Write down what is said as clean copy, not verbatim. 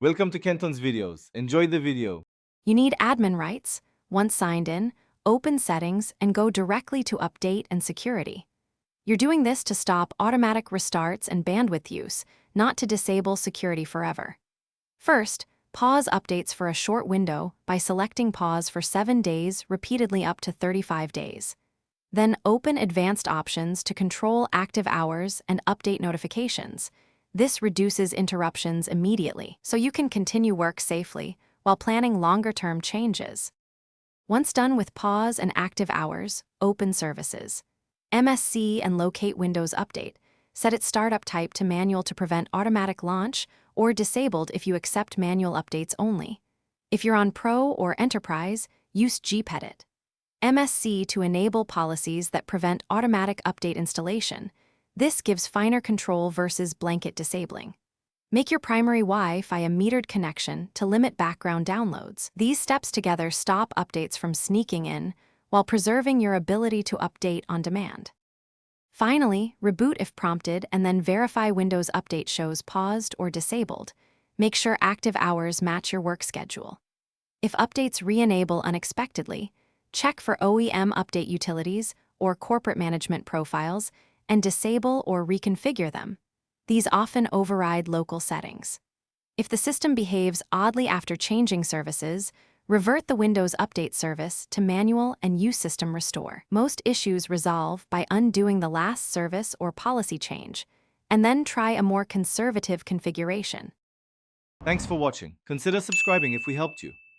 Welcome to Kenton's videos. Enjoy the video. You need admin rights. Once signed in, open Settings and go directly to Update and Security. You're doing this to stop automatic restarts and bandwidth use, not to disable security forever. First, pause updates for a short window by selecting Pause for 7 days, repeatedly up to 35 days. Then open Advanced Options to control active hours and update notifications. This reduces interruptions immediately, so you can continue work safely while planning longer-term changes. Once done with pause and active hours, open Services. MSC and Locate Windows Update. Set its startup type to manual to prevent automatic launch, or disabled if you accept manual updates only. If you're on Pro or Enterprise, use gpedit. MSC to enable policies that prevent automatic update installation. This gives finer control versus blanket disabling. Make your primary Wi-Fi a metered connection to limit background downloads. These steps together stop updates from sneaking in while preserving your ability to update on demand. Finally, reboot if prompted and then verify Windows Update shows paused or disabled. Make sure active hours match your work schedule. If updates re-enable unexpectedly, check for OEM update utilities or corporate management profiles and disable or reconfigure them. These often override local settings. If the system behaves oddly after changing services, revert the Windows Update service to manual and use System Restore. Most issues resolve by undoing the last service or policy change, and then try a more conservative configuration. Thanks for watching. Consider subscribing if we helped you.